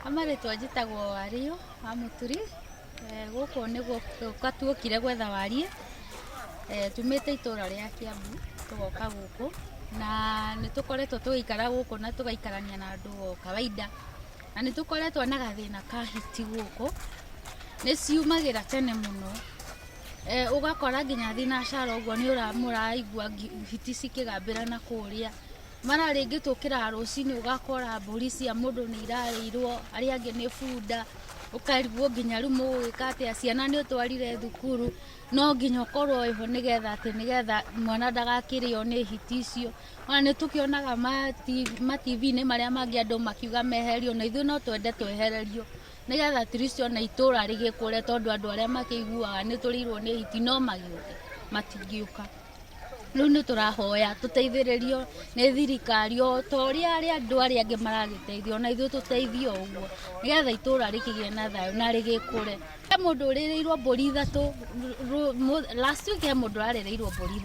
Amaretwa njĩtagwo Wario wa Mũturi. Gũkũ nĩguo tuokire gwetha warie. Tumĩte itũra rĩa Kiambu tugoka gũkũ na nĩtũkoretwo tũgĩikara gũkũ na tũgaikarania na andũ o kawaida. Na nĩtũkoretwo na gathĩna ka hiti gũkũ. Nĩciumagĩra tene mũno. Ugakora nginya thinacara ũguo nĩũramũraigua hiti cikĩgambĩra na kũrĩa. Mara rĩngĩ tũkĩra rũcinĩ ugakora mbũri cia mũndũ nĩirarĩirwo, arĩa angĩ nĩ bunda, ũkarigwo nginya rĩu mũgwĩka atĩa, ciana nĩũtwarire thukuru, no nginya ũkorwo ho nĩgetha mwana ndagakĩrĩo nĩ hiti icio. Ona nĩtũkĩonaga ma-TV-inĩ marĩa mangĩ andũ makiuga meherio, na ithuĩ no twende twehererio nĩgetha at least ona itũra rĩgĩkũre, tondũ andũ arĩa makĩiguaga nĩtũrĩirwo nĩ hiti no magĩũke matingĩũka. Rĩu nĩtũrahoya tũteithĩrĩrio nĩ thirikari o ta ũrĩa andũ arĩa angĩ maragĩteithio, na ithuĩ tũteithio ũguo nĩgetha itũra rĩkĩgĩe na thayũ na rĩgĩkũre. He mũndũ ũrĩrĩirwo mbũri 3 last week, he mũndũ arĩrĩirwo mbũri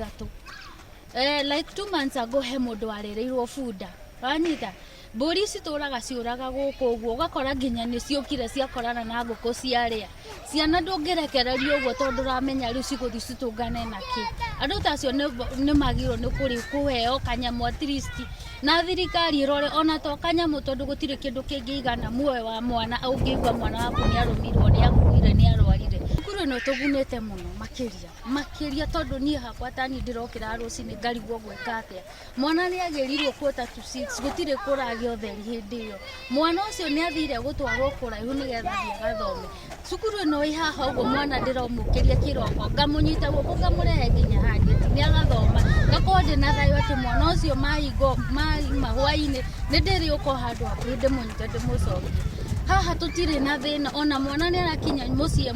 3. Like 2 months ago he mũndũ arĩrĩirwo bunda. Wanyita mbũri citũraga ciũraga gũkũ ũguo, ũgakora nginya nĩciũkire ciakorana na ngũkũ ciarĩa. Ciana ndũngĩrekererio ũguo tondũ ũramenya rĩu cigũthiĩ citũngane na kĩ. Andũ ta acio nĩmagĩrĩirwo nĩ kũheo kanyamũ at least, na thirikari ĩrore ona to kanyamũ, tondũ gũtirĩ kĩndũ kĩngĩigana muoyo wa mwana. Ũngĩigua mwana waku nĩarũmirwo, nĩakuire, nĩarwarire. Thukuru ĩno tũgunĩte mũno makĩria, tondũ niĩ hakwa tani ndĩrokĩra rũcinĩ ngarigwo gwĩka atĩa. Mwana nĩagĩrirwo quota to 6, gũtirĩ kũragĩa ũtheri hĩndĩ ĩyo. Mwana ũcio nĩathire gũtwarwo kũraihu nĩgetha thiĩ agathome. Cukuru ĩno ĩ haha ũguo, mwana ndĩromũkĩria kĩroko, ngamũnyita guoko ngamũrehe nginya handĩ nĩagathoma, ngakorwo ndĩna thayũ atĩ mwana ũcio maima hwainĩ nĩndĩrĩũka handũ hakuhĩ ndĩmũnyite ndĩmũcokie. Haha tũtirĩ na thĩna, ona mwana nĩarakinya mũciĩ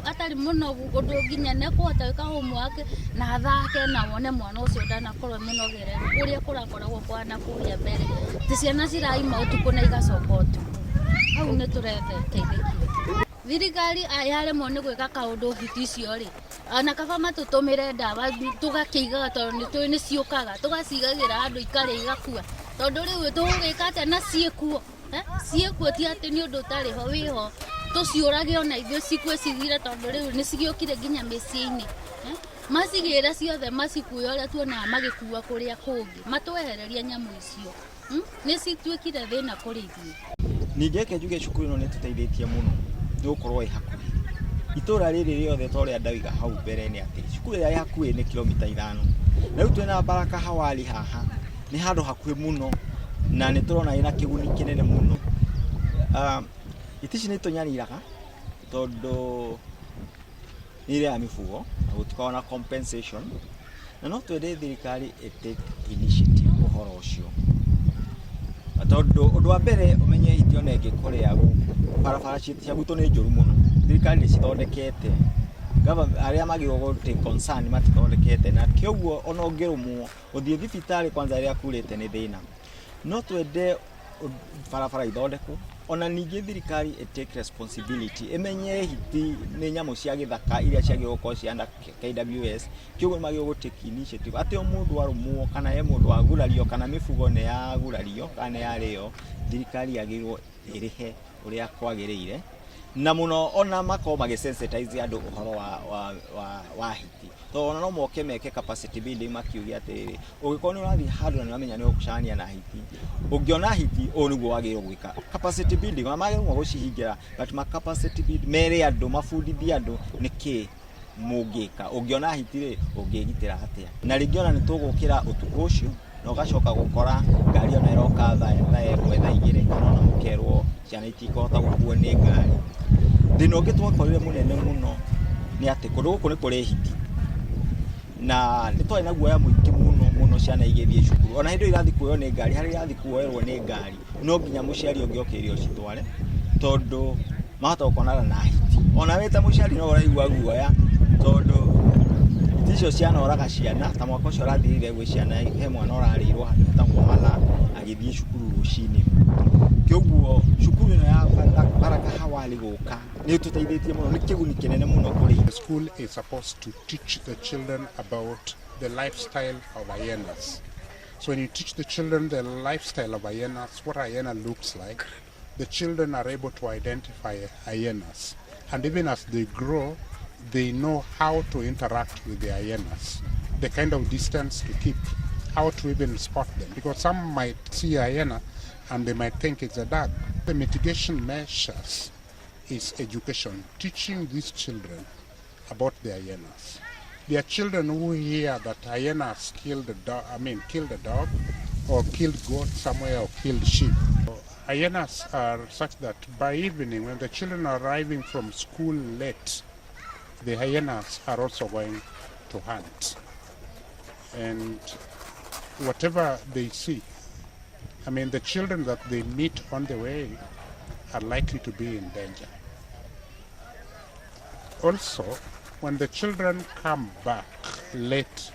atarĩ mũnogu, ũndũ nginya nĩekũhota gwĩka homework na athake na wone mwana ũcio ndanakorwo mũnogere ũrĩa kũrakoragwo kwana kũrĩa mbere. Ti ciana ciraima ũtukũ na igacoka ũtukũ. Hau nĩtũretha teithĩkio. Thirikari yaremwo nĩ gwĩka kaũndũ hiti icio-rĩ, ona kaba matũtũmĩre ndawa tũgakĩigaga, tondũ nĩtũĩ nĩciũkaga, tũgacigagĩra handũ ikarĩa igakua, tondũ rĩu tũgũgĩka atĩa na ciĩkuo. Ciĩkuo ti atĩ nĩ ũndũ ũtarĩ ho, wĩho tũciũrage ona ithuĩ cikue cithire, tondũ rĩu nĩcigĩũkire nginya mĩciĩ-inĩ. Macigĩra ciothe macikue ũrĩa tuonaga magĩkua kũrĩa kũngĩ, matwehererie nyamũ icio. Nĩcituĩkire thĩna kũrĩ ithuĩ. Ningĩ reke njuge cukuru ĩno nĩtũteithĩtie mũno nĩgũkorwo ĩ hakuhĩ. Itũra rĩrĩ rĩothe ta ũrĩa ndauga hau mbere nĩ atĩ cukuru ĩrĩa ĩ hakuhĩ nĩ kilomita 5. Na rĩu twĩna Baraka Hawali haha nĩ handũ hakuhĩ mũno, na nĩtũrona ĩna kĩguni kĩnene mũno. Hiti ici nĩtũnyariraga tondũ nĩ ya mĩfugo na gũtikoragwo na compensation, na no twende thirikari take initiative ũhoro ũcio, tondũ ũndũ wa mbere ũmenye hiti ona ĩngĩkorĩa gũkũ barabara cia gwitũ nĩ njũru mũno. Thirikari nĩcithondekete, arĩa magĩrĩirwo gũ-take concern matithondekete, na kĩoguo ona ũngĩrũmwo ũthiĩ thibitarĩ kwanza rĩrĩa kurĩte nĩ thĩna. No twende barabara ithondekwo, ona ningĩ thirikari take responsibility, ĩmenye hiti nĩ nyamũ cia gĩthaka iria ciagĩrĩirwo gũkorwo ci under KWS. Kĩoguo magĩrĩirwo gũ-take initiative atĩ o mũndũ arũmwo kana he mũndũ wagurario kana mĩfugo nĩ yagurario kana yarĩo, thirikari yagĩrĩirwo ĩrĩhe ũrĩa kwagĩrĩire, na mũno ona makorwo magĩsensitize andũ ũhoro wa hiti. Tondũ ona no moke meke capacity building makiugia atĩrĩrĩ, ũngĩkorwo nĩ ũrathiĩ handũ na nĩwamenya nĩũgũcemania na hiti, ũngĩona hiti ũũ nĩguo wagĩrĩirwo gwĩka. Capacity building ona magĩrĩirwo gũcihingĩra, but capacity building mere andũ, mabundithie andũ nĩkĩ mũngĩka. Ũngĩona hiti-rĩ ũngĩgitĩra atĩa. Na rĩngĩ ona nĩtũgũkĩra ũtukũ ũcio na ũgacoka gũkora ngari ona ĩroka thaa 1 thaa 2 kana ona mũkerwo ciana itikũhota gũkuo nĩ ngari. Thĩna ũngĩ twakorire mũnene mũno nĩ atĩ kũndũ gũkũ nĩ kũrĩ hiti, na nĩtwarĩ na guoya mũingĩ mũno ciana igĩthiĩ cukuru. Ona hĩndĩ irathiĩ kuoywo nĩ ngari, harĩa irathiĩ kuoyerwo nĩ ngari, no nginya mũciari ũngĩ okĩrire ũcitware, tondũ mahota gũkonana na hiti. Ona wĩ ta mũciari no ũraigua guoya, tondũ hiti icio cianoraga ciana. Ta mwaka ũcio ũrathirire gwĩ ciana, he mwana ũrarĩirwo handũ hetagwo Mala agĩthiĩ cukuru rũcinĩ. Kĩoguo cukuru ĩno ya Baraka Hawali gũka nĩtũteithĩtie mũno, nĩ kĩguni kĩnene mũno kũrĩ. The school is supposed to teach the children about the lifestyle of hyenas. So when you teach the children the lifestyle of hyenas, what a hyena looks like, the children are able to identify hyenas. And even as they grow, they know how to interact with the hyenas, the kind of distance to keep, how to even spot them. Because some might see a hyena and they might think it's a dog. The mitigation measures is education, teaching these children about the hyenas. There are children who hear that hyenas killed a dog or killed goat somewhere or killed sheep. Hyenas are such that by evening, when the children are arriving from school late, the hyenas are also going to hunt. And whatever they see, the children that they meet on the way are likely to be in danger. Also, when the children come back late,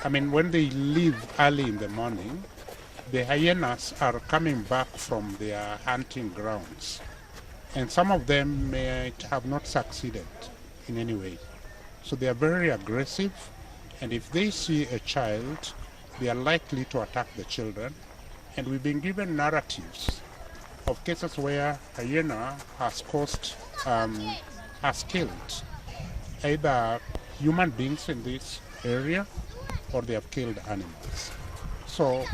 when they leave early in the morning, the hyenas are coming back from their hunting grounds. And some of them may have not succeeded in any way. So they are very aggressive, and if they see a child, they are likely to attack the children. And we've been given narratives of cases where hyena has killed either human beings in this area or they have killed animals. So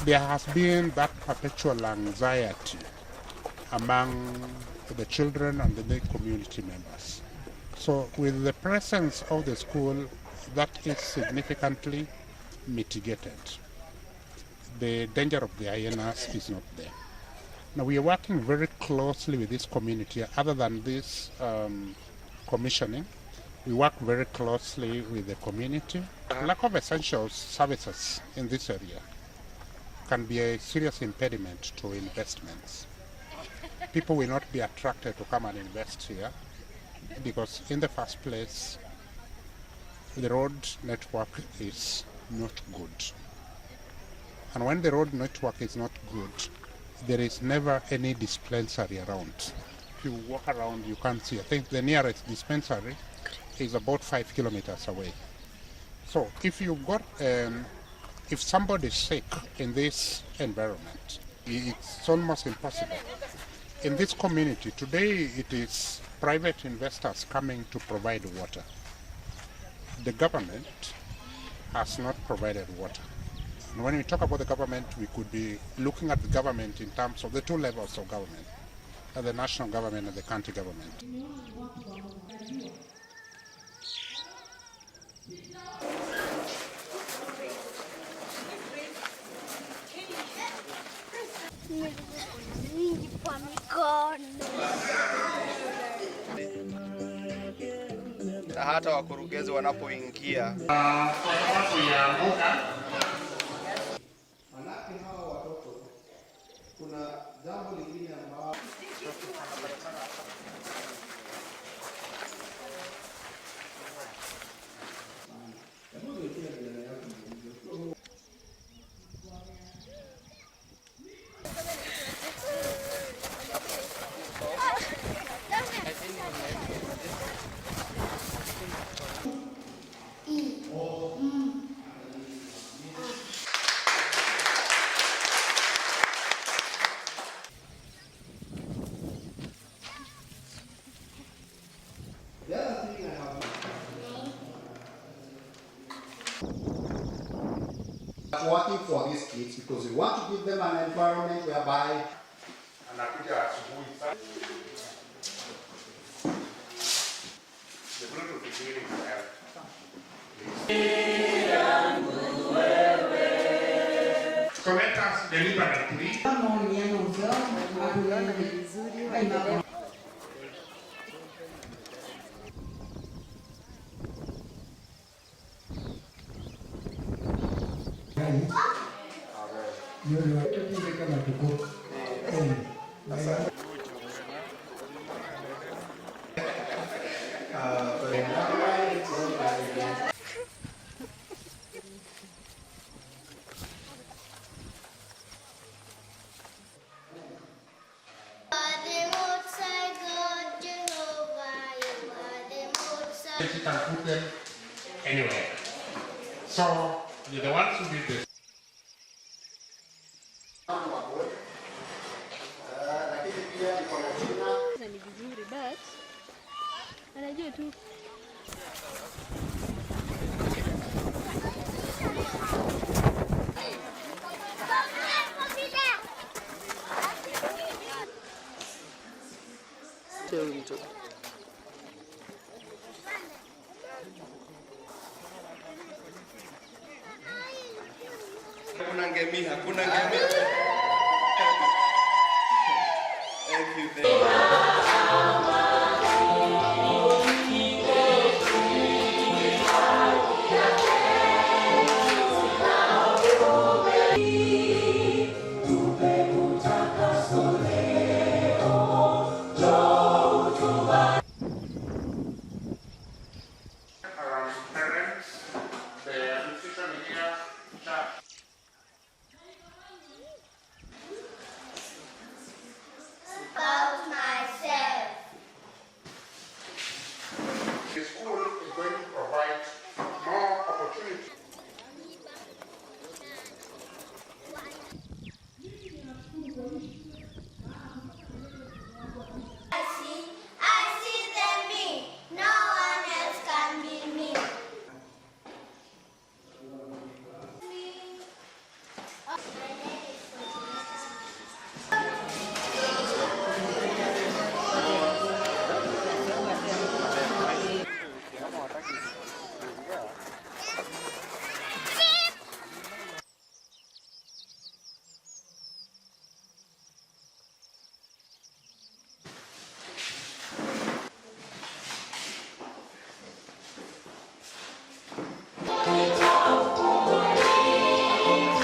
there has been that perpetual anxiety among the children and the community members. So with the presence of the school, that is significantly mitigated. The danger of the hyenas is not there. Now we are working very closely with this community. Other than this commissioning, we work very closely with the community. Lack of essential services in this area can be a serious impediment to investments. People will not be attracted to come and invest here because in the first place, the road network is not good. And when the road network is not good, there is never any dispensary around. If you walk around, you can't see. I think the nearest dispensary is about 5 kilometers away. So if if somebody is sick in this environment, it's almost impossible. In this community, today it is private investors coming to provide water. The government has not provided water. And when we talk about the government, we could be looking at the government in terms of the two levels of government, the national government and the county government. Na hata wakurugenzi wanapoingia kuna jambo lingine ambalo working for these kids because we want to give them an environment whereby So let us deliberately. You can put them anywhere. So you're the ones who did this. lakini pia but anajua tu. Hakuna ngemi. Everything.